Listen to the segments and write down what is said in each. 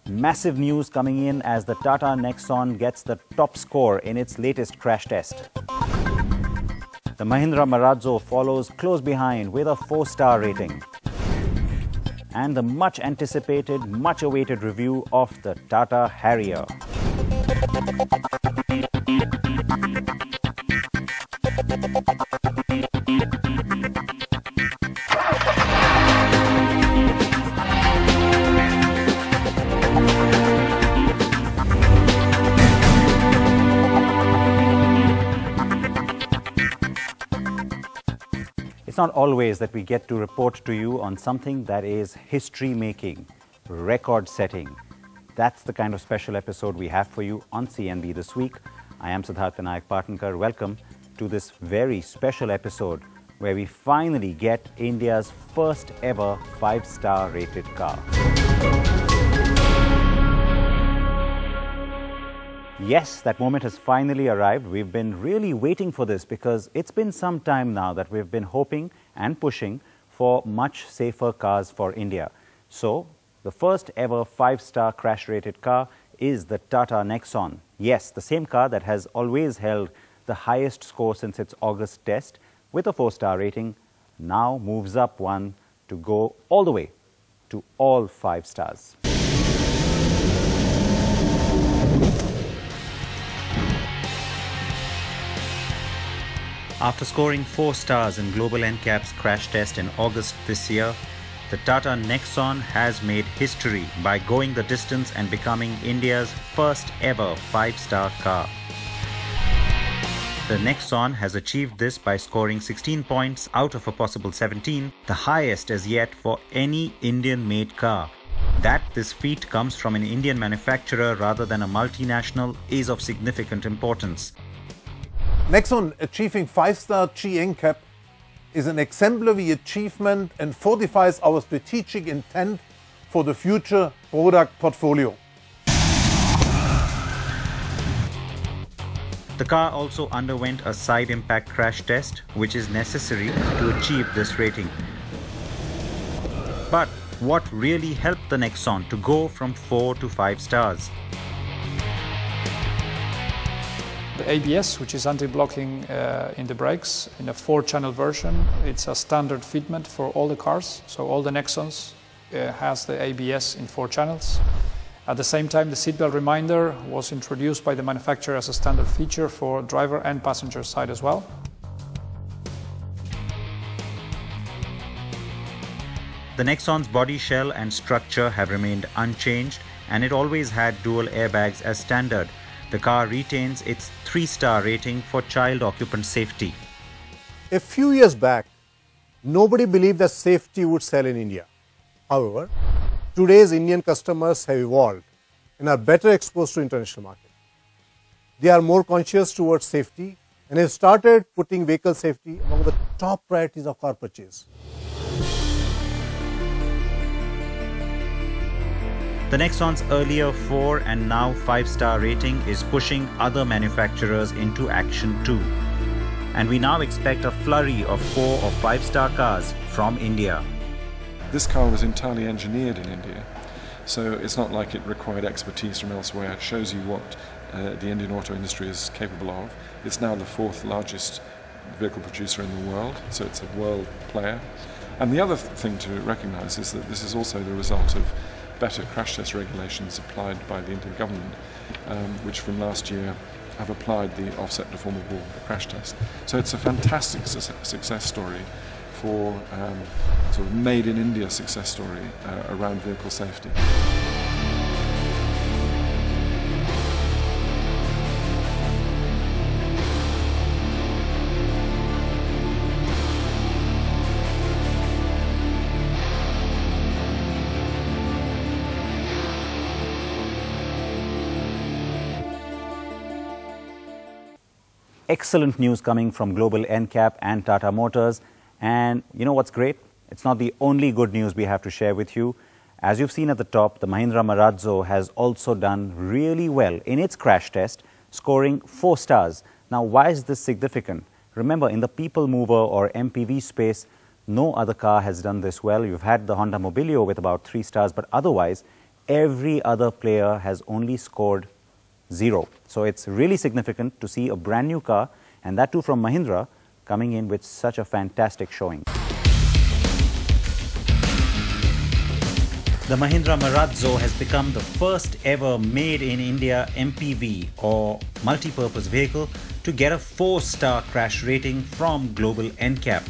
Massive news coming in as the Tata Nexon gets the top score in its latest crash test. The Mahindra Marazzo follows close behind with a 4-star rating. And the much anticipated, much awaited review of the Tata Harrier. It's not always that we get to report to you on something that is history-making, record-setting. That's the kind of special episode we have for you on CNB this week. I am Siddharth Vinayak Parthankar. Welcome to this very special episode where we finally get India's first ever 5-star rated car. Yes, that moment has finally arrived. We've been really waiting for this because it's been some time now that we've been hoping and pushing for much safer cars for India. So, the first ever 5-star crash-rated car is the Tata Nexon. Yes, the same car that has always held the highest score since its August test with a 4-star rating now moves up one to go all the way to all 5 stars. After scoring 4 stars in Global NCAP's crash test in August this year, the Tata Nexon has made history by going the distance and becoming India's first ever 5-star car. The Nexon has achieved this by scoring 16 points out of a possible 17, the highest as yet for any Indian-made car. That this feat comes from an Indian manufacturer rather than a multinational is of significant importance. Nexon achieving 5-star NCAP is an exemplary achievement and fortifies our strategic intent for the future product portfolio. The car also underwent a side impact crash test, which is necessary to achieve this rating. But what really helped the Nexon to go from 4 to 5 stars? The ABS, which is anti-blocking in the brakes, in a 4-channel version. It's a standard fitment for all the cars, so all the Nexons has the ABS in 4 channels. At the same time, the seatbelt reminder was introduced by the manufacturer as a standard feature for driver and passenger side as well. The Nexon's body shell and structure have remained unchanged, and it always had dual airbags as standard. The car retains its 3-star rating for child occupant safety. A few years back, nobody believed that safety would sell in India. However, today's Indian customers have evolved and are better exposed to international market. They are more conscious towards safety and have started putting vehicle safety among the top priorities of car purchase. The Nexon's earlier 4 and now 5-star rating is pushing other manufacturers into action too. And we now expect a flurry of 4 or 5-star cars from India. This car was entirely engineered in India, so it's not like it required expertise from elsewhere. It shows you what the Indian auto industry is capable of. It's now the 4th largest vehicle producer in the world, so it's a world player. And the other thing to recognize is that this is also the result of better crash test regulations applied by the Indian government, which from last year have applied the offset deformable crash test. So it's a fantastic success story for sort of made in India success story around vehicle safety. Excellent news coming from Global NCAP and Tata Motors. And you know what's great? It's not the only good news we have to share with you. As you've seen at the top, the Mahindra Marazzo has also done really well in its crash test, scoring 4 stars. Now, why is this significant? Remember, in the people mover or MPV space, no other car has done this well. You've had the Honda Mobilio with about 3 stars, but otherwise, every other player has only scored 0. So it's really significant to see a brand new car, and that too from Mahindra, coming in with such a fantastic showing. The Mahindra Marazzo has become the first ever made in India MPV or multi-purpose vehicle to get a 4-star crash rating from Global NCAP.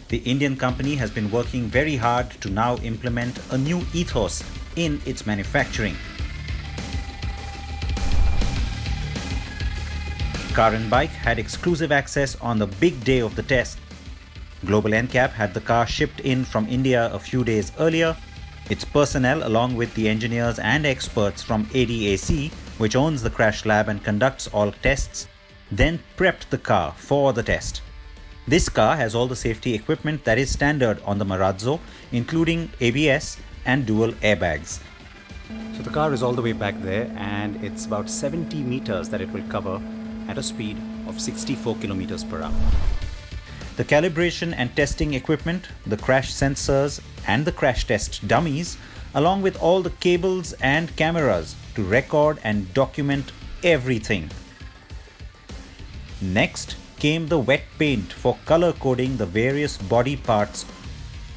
The Indian company has been working very hard to now implement a new ethos in its manufacturing. Car and Bike had exclusive access on the big day of the test. Global NCAP had the car shipped in from India a few days earlier. Its personnel, along with the engineers and experts from ADAC, which owns the crash lab and conducts all tests, then prepped the car for the test. This car has all the safety equipment that is standard on the Marazzo, including ABS and dual airbags. So the car is all the way back there, and it's about 70 meters that it will cover at a speed of 64 kilometers per hour. The calibration and testing equipment, the crash sensors and the crash test dummies, along with all the cables and cameras to record and document everything. Next came the wet paint for color coding the various body parts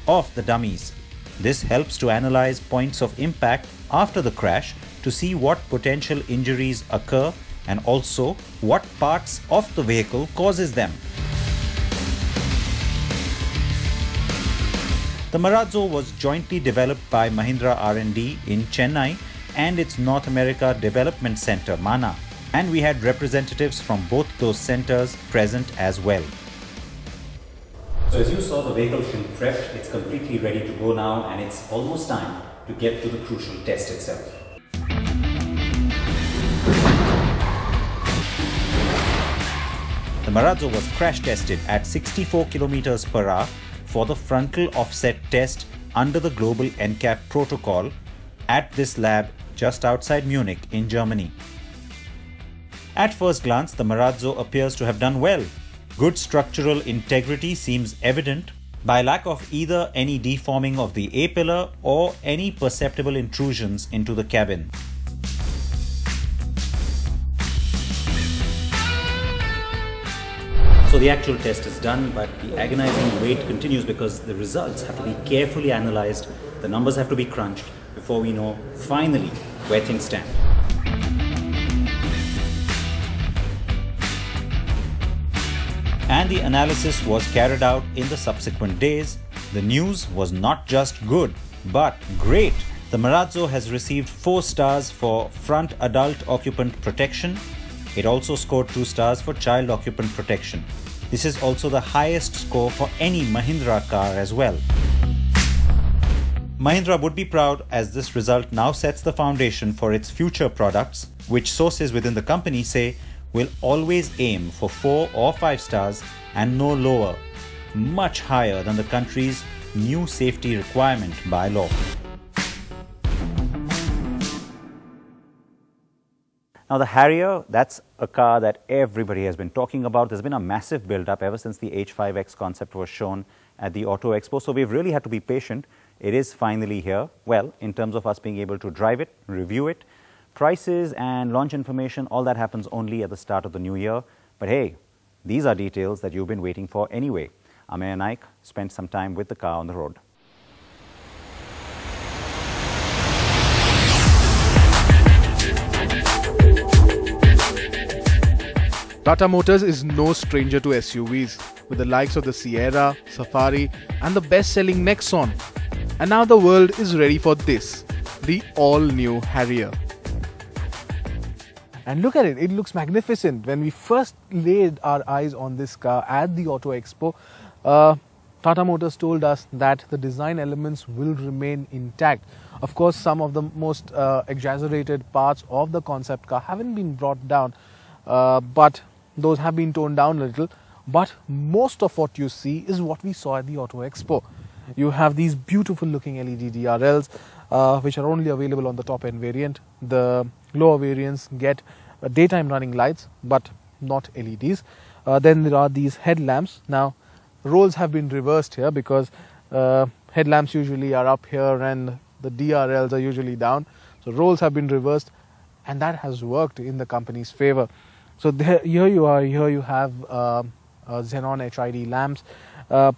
of the dummies. This helps to analyze points of impact after the crash to see what potential injuries occur and also what parts of the vehicle causes them. The Marazzo was jointly developed by Mahindra R&D in Chennai and its North America Development Center, MANA, and we had representatives from both those centers present as well. So as you saw, the vehicle's been prepped, it's completely ready to go now, and it's almost time to get to the crucial test itself. The Marazzo was crash tested at 64 kilometers per hour for the frontal offset test under the Global NCAP protocol at this lab just outside Munich in Germany. At first glance, the Marazzo appears to have done well. Good structural integrity seems evident by lack of either any deforming of the A-pillar or any perceptible intrusions into the cabin. So the actual test is done, but the agonizing wait continues because the results have to be carefully analyzed, the numbers have to be crunched before we know finally where things stand. And the analysis was carried out in the subsequent days. The news was not just good, but great. The Marazzo has received 4 stars for front adult occupant protection. It also scored 2 stars for child occupant protection. This is also the highest score for any Mahindra car as well. Mahindra would be proud, as this result now sets the foundation for its future products, which sources within the company say will always aim for 4 or 5 stars and no lower, much higher than the country's new safety requirement by law. Now the Harrier, that's a car that everybody has been talking about. There's been a massive build-up ever since the H5X concept was shown at the Auto Expo. So we've really had to be patient. It is finally here. Well, in terms of us being able to drive it, review it, prices and launch information, all that happens only at the start of the new year. But hey, these are details that you've been waiting for anyway. Ameya Naik spent some time with the car on the road. Tata Motors is no stranger to SUVs, with the likes of the Sierra, Safari and the best-selling Nexon. And now the world is ready for this, the all-new Harrier. And look at it, it looks magnificent. When we first laid our eyes on this car at the Auto Expo, Tata Motors told us that the design elements will remain intact. Of course, some of the most exaggerated parts of the concept car haven't been brought down, but those have been toned down a little. But most of what you see is what we saw at the Auto Expo. You have these beautiful looking LED DRLs, which are only available on the top end variant. The lower variants get daytime running lights, but not LEDs. Then there are these headlamps. Now, roles have been reversed here because headlamps usually are up here and the DRLs are usually down. So roles have been reversed, and that has worked in the company's favor. So here you are, here you have xenon HID lamps,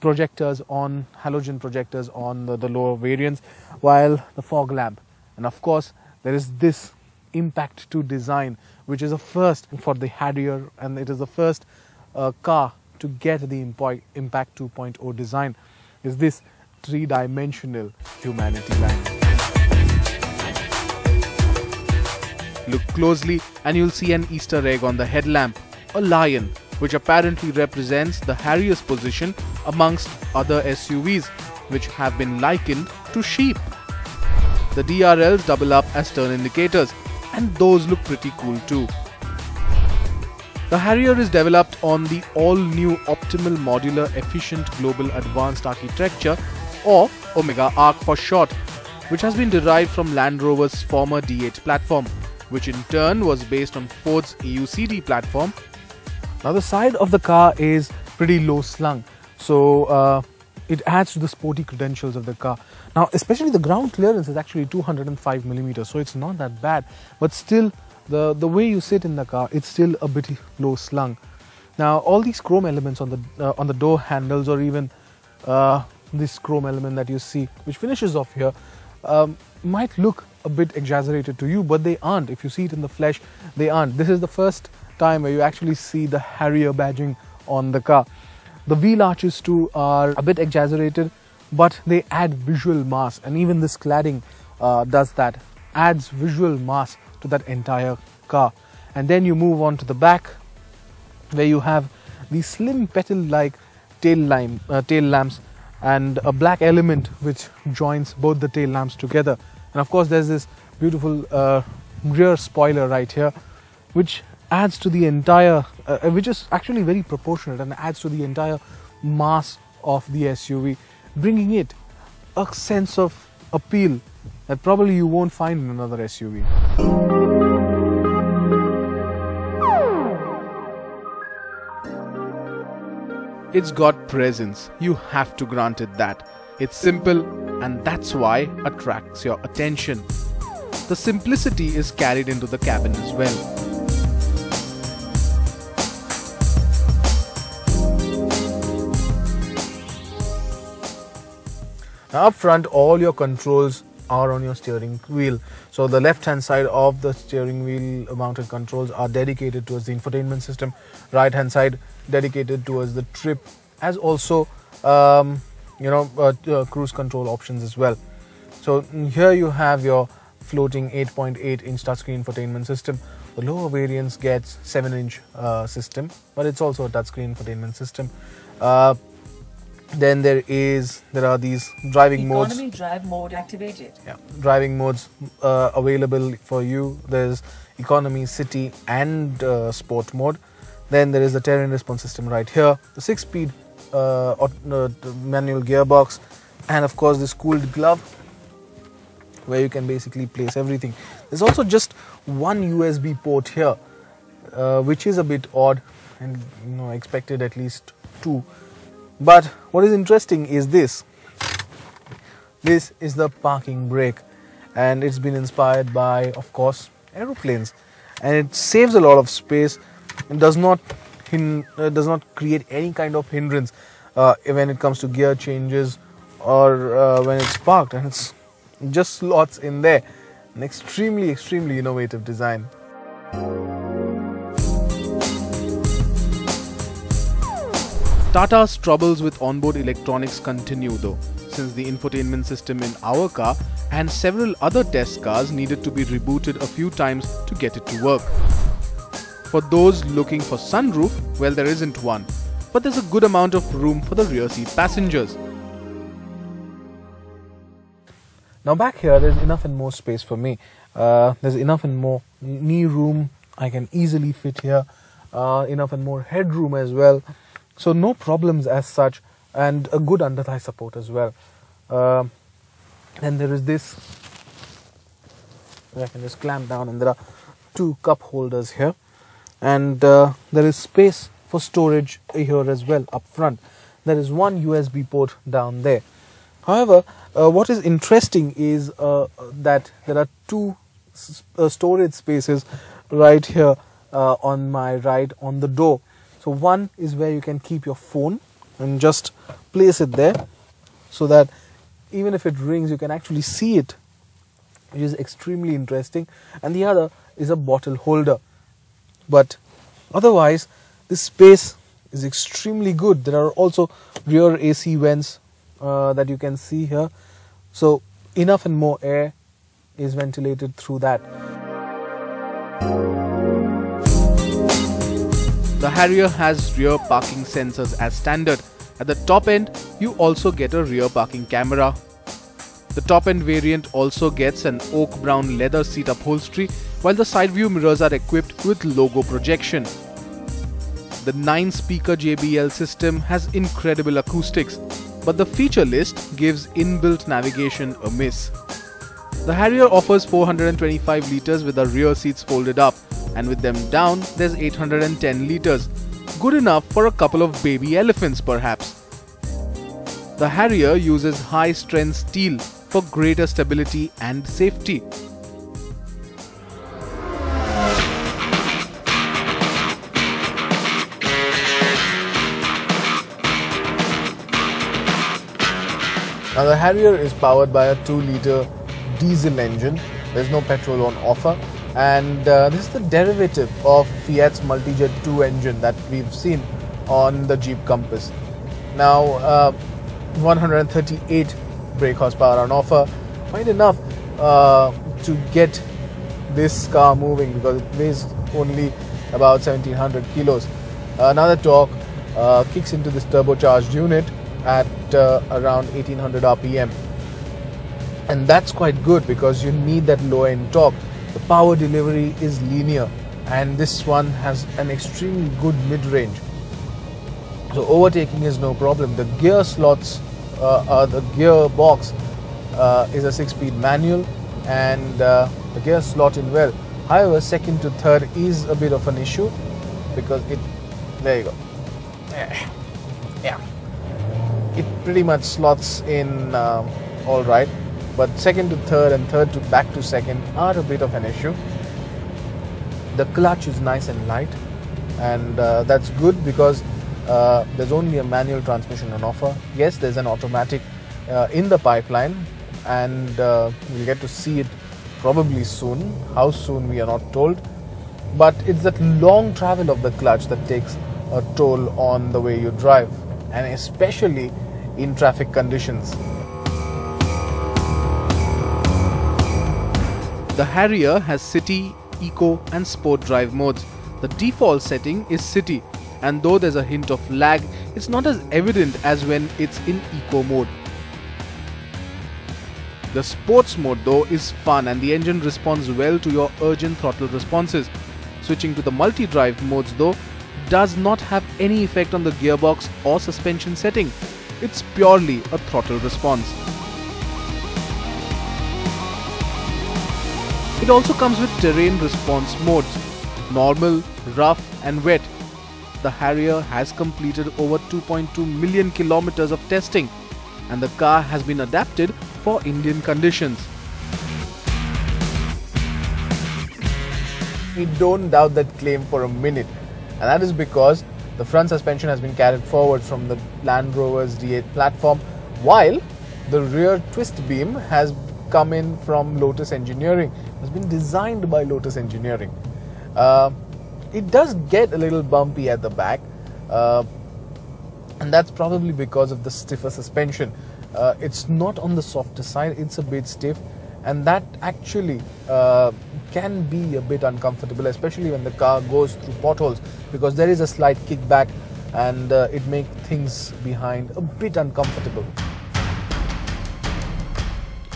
projectors on, halogen projectors on the lower variants, while the fog lamp. And of course, there is this Impact 2 design, which is a first for the Harrier, and it is the first car to get the Impact 2.0 design, is this three-dimensional humanity lamp. Look closely and you'll see an Easter egg on the headlamp, a lion, which apparently represents the Harrier's position amongst other SUVs, which have been likened to sheep. The DRLs double up as turn indicators, and those look pretty cool too. The Harrier is developed on the all-new Optimal Modular Efficient Global Advanced Architecture, or Omega Arc for short, which has been derived from Land Rover's former D8 platform, which in turn was based on Ford's EUCD platform. Now the side of the car is pretty low slung, so it adds to the sporty credentials of the car. Now especially the ground clearance is actually 205 millimeters, so it's not that bad, but still the way you sit in the car, it's still a bit low slung. Now all these chrome elements on the door handles, or even this chrome element that you see, which finishes off here, might look a bit exaggerated to you, but they aren't. If you see it in the flesh, they aren't. This is the first time where you actually see the Harrier badging on the car. The wheel arches too are a bit exaggerated, but they add visual mass, and even this cladding does that, adds visual mass to that entire car. And then you move on to the back, where you have these slim petal-like tail lamps and a black element which joins both the tail lamps together. And of course there's this beautiful rear spoiler right here, which adds to the entire, which is actually very proportionate and adds to the entire mass of the SUV, bringing it a sense of appeal that probably you won't find in another SUV. It's got presence, you have to grant it that. It's simple, and that's why attracts your attention. The simplicity is carried into the cabin as well. Now up front, all your controls are on your steering wheel. So the left hand side of the steering wheel mounted controls are dedicated towards the infotainment system, right hand side dedicated towards the trip, as also cruise control options as well. So here you have your floating 8.8-inch touchscreen infotainment system. The lower variants gets 7-inch system, but it's also a touchscreen infotainment system. Then there are these driving modes. Economy drive mode activated. Yeah, driving modes available for you. There's economy, city, and sport mode. Then there is the terrain response system right here, the 6-speed manual gearbox, and of course this cooled glove, where you can basically place everything. There's also just one USB port here, which is a bit odd, and expected at least 2. But what is interesting is this. This is the parking brake, and it's been inspired by, of course, aeroplanes, and it saves a lot of space and does not create any kind of hindrance when it comes to gear changes or when it's parked, and it's just slots in there. An extremely innovative design. Tata's troubles with onboard electronics continue though, since the infotainment system in our car and several other test cars needed to be rebooted a few times to get it to work. For those looking for sunroof, well, there isn't one, but there's a good amount of room for the rear seat passengers. Now back here, there's enough and more space for me. There's enough and more knee room. I can easily fit here. Enough and more headroom as well. So no problems as such, and a good under thigh support as well. And there is this, where I can just clamp down, and there are 2 cup holders here. And there is space for storage here as well up front. There is one USB port down there. However, what is interesting is that there are two storage spaces right here on my right on the door. So one is where you can keep your phone and just place it there so that even if it rings you can actually see it, which is extremely interesting. And the other is a bottle holder. But otherwise this space is extremely good. There are also rear AC vents that you can see here, so enough and more air is ventilated through that. The Harrier has rear parking sensors as standard. At the top end, you also get a rear parking camera. The top end variant also gets an oak brown leather seat upholstery, while the side view mirrors are equipped with logo projection. The 9-speaker JBL system has incredible acoustics, but the feature list gives inbuilt navigation a miss. The Harrier offers 425 litres with the rear seats folded up, and with them down there's 810 litres. Good enough for a couple of baby elephants perhaps. The Harrier uses high-strength steel for greater stability and safety. Now the Harrier is powered by a 2-litre diesel engine. There's no petrol on offer, and this is the derivative of Fiat's Multijet 2 engine that we've seen on the Jeep Compass. Now 138 brake horsepower on offer, quite enough to get this car moving because it weighs only about 1700 kilos. Now the torque kicks into this turbocharged unit at around 1800 RPM, and that's quite good because you need that low end torque. The power delivery is linear, and this one has an extremely good mid-range, so overtaking is no problem. The gear slots, the gearbox is a 6-speed manual, and the gear slot in well. However, second to third is a bit of an issue because there you go, yeah, it pretty much slots in all right, but second to third and third to back to second are a bit of an issue. The clutch is nice and light, and that's good because there's only a manual transmission on offer. Yes, there's an automatic in the pipeline, and we'll get to see it probably soon. How soon we are not told, but it's that long travel of the clutch that takes a toll on the way you drive, and especially in traffic conditions. The Harrier has City, Eco and Sport drive modes. The default setting is City, and though there's a hint of lag, it's not as evident as when it's in Eco mode. The Sports mode though is fun, and the engine responds well to your urgent throttle responses. Switching to the multi-drive modes though does not have any effect on the gearbox or suspension setting. It's purely a throttle response. It also comes with terrain response modes: normal, rough and wet. The Harrier has completed over 2.2 million kilometers of testing, and the car has been adapted for Indian conditions. We don't doubt that claim for a minute, and that is because the front suspension has been carried forward from the Land Rover's D8 platform, while the rear twist beam has come in from Lotus Engineering. It has been designed by Lotus Engineering. It does get a little bumpy at the back, and that's probably because of the stiffer suspension. It's not on the softer side, it's a bit stiff, and that actually can be a bit uncomfortable, especially when the car goes through potholes, because there is a slight kickback and it makes things behind a bit uncomfortable.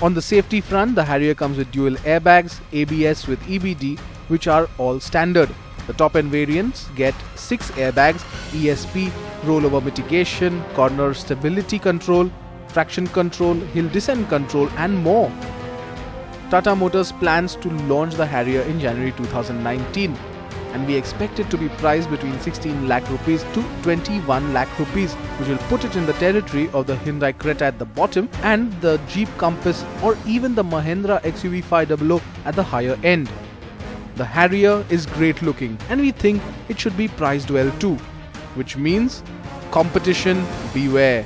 On the safety front, the Harrier comes with dual airbags, ABS with EBD, which are all standard. The top end variants get 6 airbags, ESP, rollover mitigation, corner stability control, traction control, hill descent control and more. Tata Motors plans to launch the Harrier in January 2019. and we expect it to be priced between 16 lakh rupees to 21 lakh rupees, which will put it in the territory of the Hyundai Creta at the bottom and the Jeep Compass or even the Mahindra XUV 500 at the higher end. The Harrier is great looking and we think it should be priced well too, which means competition beware.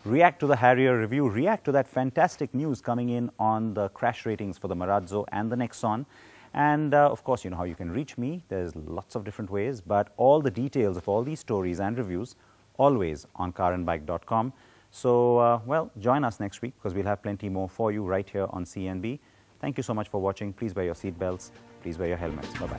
React to the Harrier review, react to that fantastic news coming in on the crash ratings for the Marazzo and the Nexon. And of course, you know how you can reach me. There's lots of different ways, but all the details of all these stories and reviews always on carandbike.com. So, well, join us next week because we'll have plenty more for you right here on CNB. Thank you so much for watching. Please wear your seatbelts. Please wear your helmets. Bye-bye.